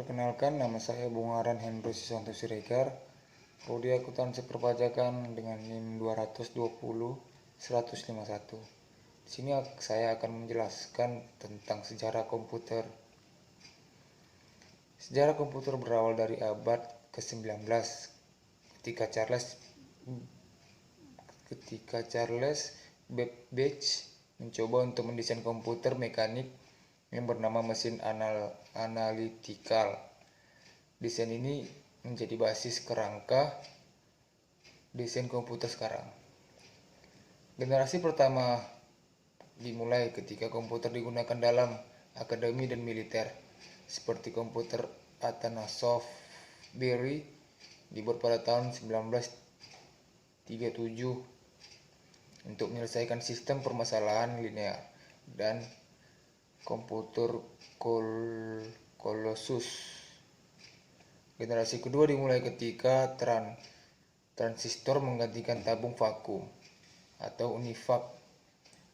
Perkenalkan, nama saya Bungaran Hendro Susanto Siregar, Prodi Akuntansi Perpajakan dengan NIM 220-151. Di sini saya akan menjelaskan tentang sejarah komputer. Sejarah komputer berawal dari abad ke-19 ketika Charles Babbage mencoba untuk mendesain komputer mekanik yang bernama mesin analytical. Desain ini menjadi basis kerangka desain komputer sekarang. Generasi pertama dimulai ketika komputer digunakan dalam akademi dan militer, seperti komputer Atanasoff Berry dibuat pada tahun 1937 untuk menyelesaikan sistem permasalahan linear, dan komputer Colossus. Generasi kedua dimulai ketika transistor menggantikan tabung vakum atau UNIVAC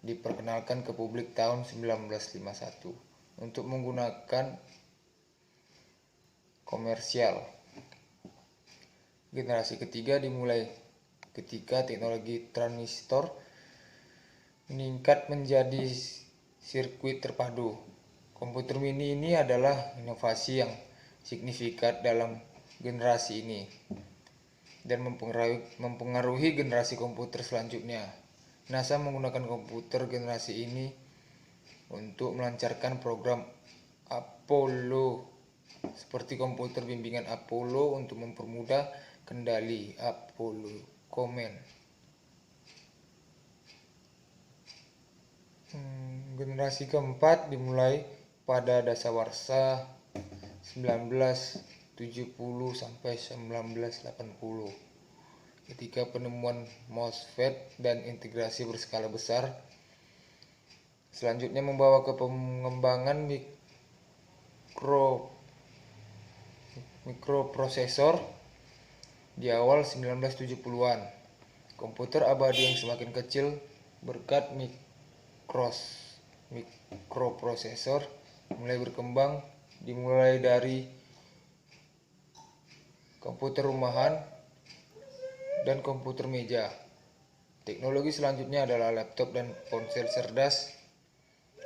diperkenalkan ke publik tahun 1951 untuk menggunakan komersial. Generasi ketiga dimulai ketika teknologi transistor meningkat menjadi sirkuit terpadu. Komputer mini ini adalah inovasi yang signifikan dalam generasi ini dan mempengaruhi generasi komputer selanjutnya. NASA menggunakan komputer generasi ini untuk melancarkan program Apollo, seperti komputer bimbingan Apollo untuk mempermudah kendali Apollo Command. Generasi keempat dimulai pada dasawarsa 1970 sampai 1980 ketika penemuan MOSFET dan integrasi berskala besar. Selanjutnya membawa ke pengembangan mikroprosesor di awal 1970-an. Komputer abadi yang semakin kecil berkat mikroprosesor mulai berkembang, dimulai dari komputer rumahan dan komputer meja. Teknologi selanjutnya adalah laptop dan ponsel cerdas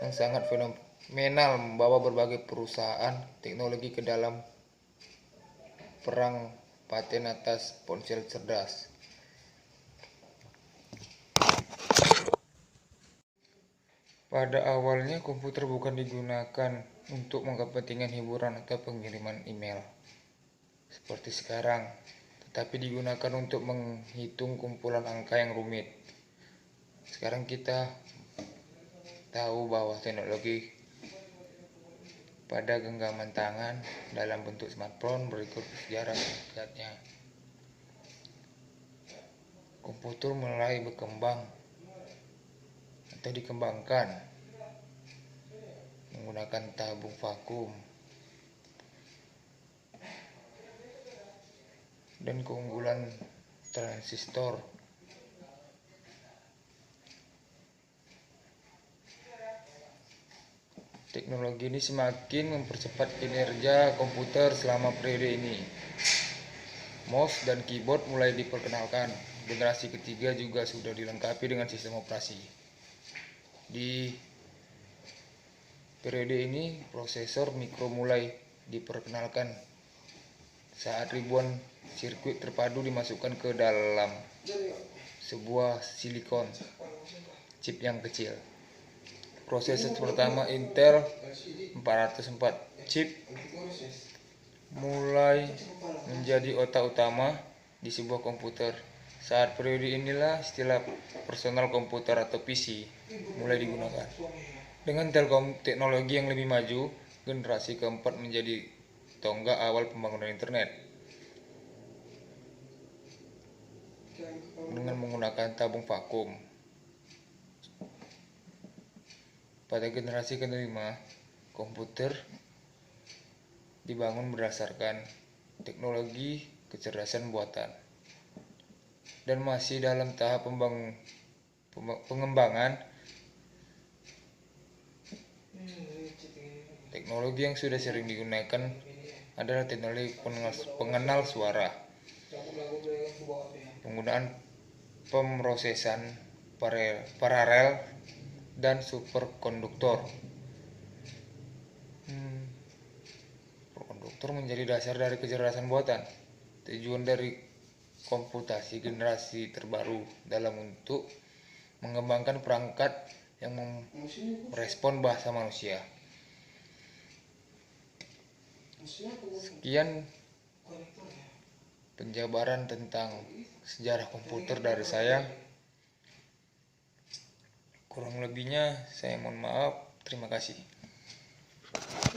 yang sangat fenomenal, membawa berbagai perusahaan teknologi ke dalam perang paten atas ponsel cerdas. Pada awalnya komputer bukan digunakan untuk kepentingan hiburan atau pengiriman email seperti sekarang, tetapi digunakan untuk menghitung kumpulan angka yang rumit. Sekarang kita tahu bahwa teknologi pada genggaman tangan dalam bentuk smartphone berikut sejarah singkatnya. Komputer mulai berkembang atau dikembangkan menggunakan tabung vakum dan keunggulan transistor. Teknologi ini semakin mempercepat kinerja komputer selama periode ini. Mouse dan keyboard mulai diperkenalkan. Generasi ketiga juga sudah dilengkapi dengan sistem operasi. Di periode ini, prosesor mikro mulai diperkenalkan saat ribuan sirkuit terpadu dimasukkan ke dalam sebuah silikon chip yang kecil. Prosesor pertama Intel 404 chip mulai menjadi otak utama di sebuah komputer. Saat periode inilah istilah personal komputer atau PC mulai digunakan. Dengan teknologi yang lebih maju, generasi keempat menjadi tonggak awal pembangunan internet dengan menggunakan tabung vakum. Pada generasi kelima, komputer dibangun berdasarkan teknologi kecerdasan buatan dan masih dalam tahap pengembangan. Teknologi yang sudah sering digunakan adalah teknologi pengenal suara, penggunaan pemrosesan paralel dan superkonduktor. Superkonduktor menjadi dasar dari kecerdasan buatan. Tujuan dari komputasi generasi terbaru dalam untuk mengembangkan perangkat yang merespon bahasa manusia. Sekian penjabaran tentang sejarah komputer dari saya. Kurang lebihnya saya mohon maaf. Terima kasih.